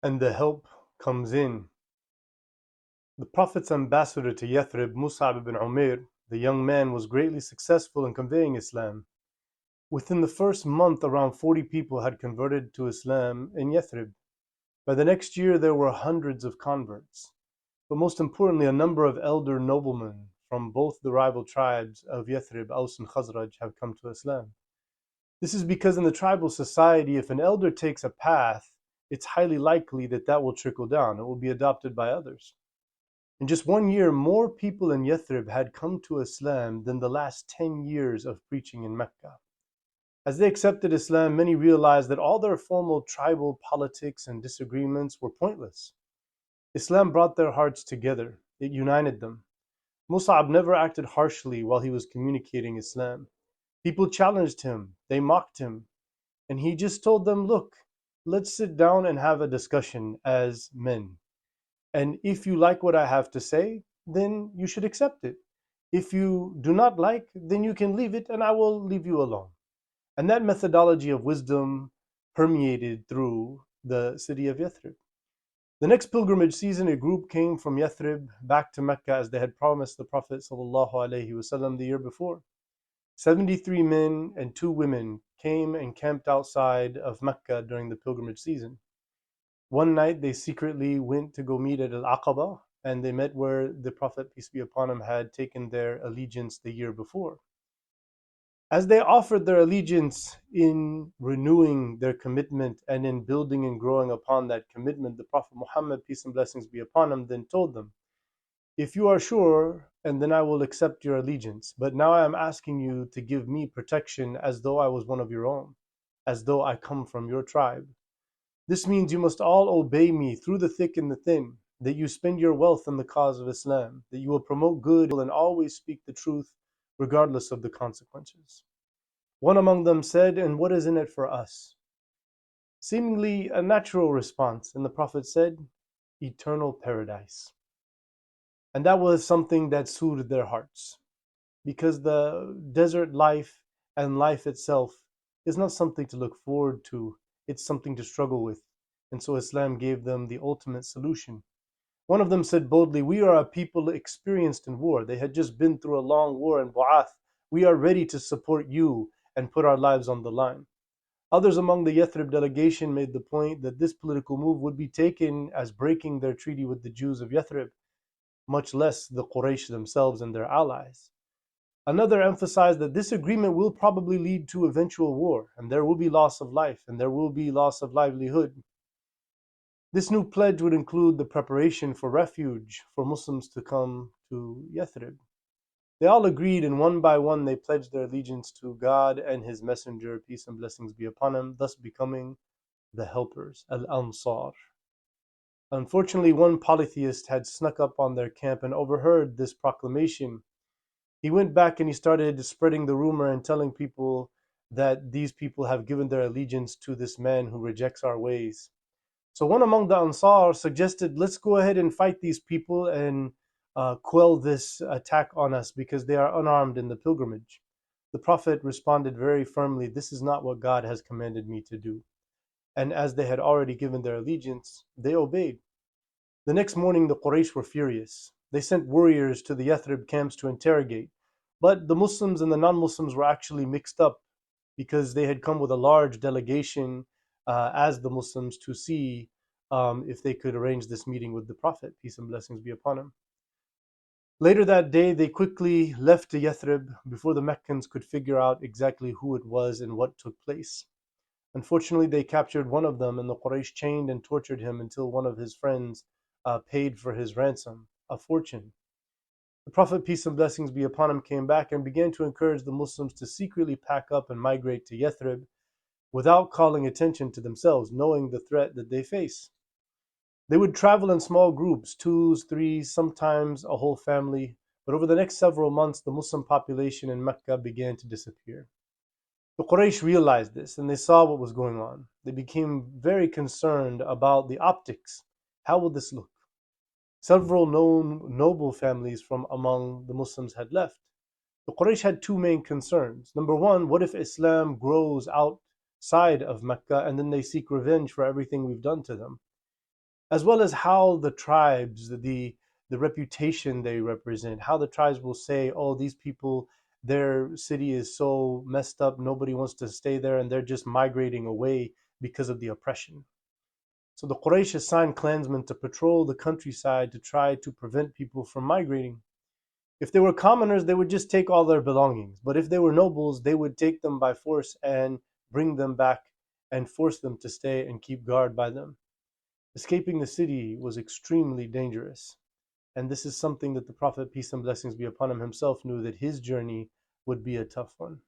and the help comes in. The Prophet's ambassador to Yathrib, Mus'ab ibn Umair, the young man, was greatly successful in conveying Islam. Within the first month, around 40 people had converted to Islam in Yathrib. By the next year, there were hundreds of converts. But most importantly, a number of elder noblemen from both the rival tribes of Yathrib, Aus and Khazraj, have come to Islam. This is because in the tribal society, if an elder takes a path, it's highly likely that that will trickle down. It will be adopted by others. In just 1 year, more people in Yathrib had come to Islam than the last 10 years of preaching in Mecca. As they accepted Islam, many realized that all their formal tribal politics and disagreements were pointless. Islam brought their hearts together. It united them. Mus'ab never acted harshly while he was communicating Islam. People challenged him, they mocked him, and he just told them, look, let's sit down and have a discussion as men. And if you like what I have to say, then you should accept it. If you do not like, then you can leave it and I will leave you alone. And that methodology of wisdom permeated through the city of Yathrib. The next pilgrimage season, a group came from Yathrib back to Mecca as they had promised the Prophet ﷺ the year before. 73 men and 2 women came and camped outside of Mecca during the pilgrimage season. One night they secretly went to go meet at Al-Aqaba, and they met where the Prophet, peace be upon him, had taken their allegiance the year before. As they offered their allegiance in renewing their commitment and in building and growing upon that commitment, the Prophet Muhammad, peace and blessings be upon him, then told them, if you are sure, and then I will accept your allegiance. But now I am asking you to give me protection as though I was one of your own, as though I come from your tribe. This means you must all obey me through the thick and the thin, that you spend your wealth in the cause of Islam, that you will promote good and always speak the truth regardless of the consequences. One among them said, and what is in it for us? Seemingly a natural response, and the Prophet said, eternal paradise. And that was something that soothed their hearts, because the desert life and life itself is not something to look forward to, it's something to struggle with. And so Islam gave them the ultimate solution. One of them said boldly, we are a people experienced in war. They had just been through a long war in Bu'ath. We are ready to support you and put our lives on the line. Others among the Yathrib delegation made the point that this political move would be taken as breaking their treaty with the Jews of Yathrib, much less the Quraish themselves and their allies. Another emphasized that this agreement will probably lead to eventual war, and there will be loss of life, and there will be loss of livelihood. This new pledge would include the preparation for refuge for Muslims to come to Yathrib. They all agreed, and one by one they pledged their allegiance to God and His Messenger, peace and blessings be upon him, thus becoming the helpers, Al-Ansar. Unfortunately, one polytheist had snuck up on their camp and overheard this proclamation. He went back and he started spreading the rumor and telling people that these people have given their allegiance to this man who rejects our ways. So one among the Ansar suggested, let's go ahead and fight these people and quell this attack on us because they are unarmed in the pilgrimage. The Prophet responded very firmly, this is not what God has commanded me to do. And as they had already given their allegiance, they obeyed. The next morning the Quraysh were furious. They sent warriors to the Yathrib camps to interrogate. But the Muslims and the non-Muslims were actually mixed up because they had come with a large delegation as the Muslims to see if they could arrange this meeting with the Prophet, peace and blessings be upon him. Later that day, they quickly left to Yathrib before the Meccans could figure out exactly who it was and what took place. Unfortunately, they captured one of them, and the Quraysh chained and tortured him until one of his friends paid for his ransom, a fortune. The Prophet, peace and blessings be upon him, came back and began to encourage the Muslims to secretly pack up and migrate to Yathrib without calling attention to themselves, knowing the threat that they face. They would travel in small groups, 2s, 3s, sometimes a whole family, but over the next several months, the Muslim population in Mecca began to disappear. The Quraysh realized this and they saw what was going on. They became very concerned about the optics. How will this look? Several known noble families from among the Muslims had left. The Quraysh had 2 main concerns. Number one, what if Islam grows outside of Mecca and then they seek revenge for everything we've done to them? as well as how the tribes, the reputation they represent, how the tribes will say, oh, these people, their city is so messed up, nobody wants to stay there, and they're just migrating away because of the oppression. So the Quraysh assigned clansmen to patrol the countryside to try to prevent people from migrating. If they were commoners, they would just take all their belongings. But if they were nobles, they would take them by force and bring them back and force them to stay and keep guard by them. Escaping the city was extremely dangerous. And this is something that the Prophet, peace and blessings be upon him, himself knew that his journey would be a tough one.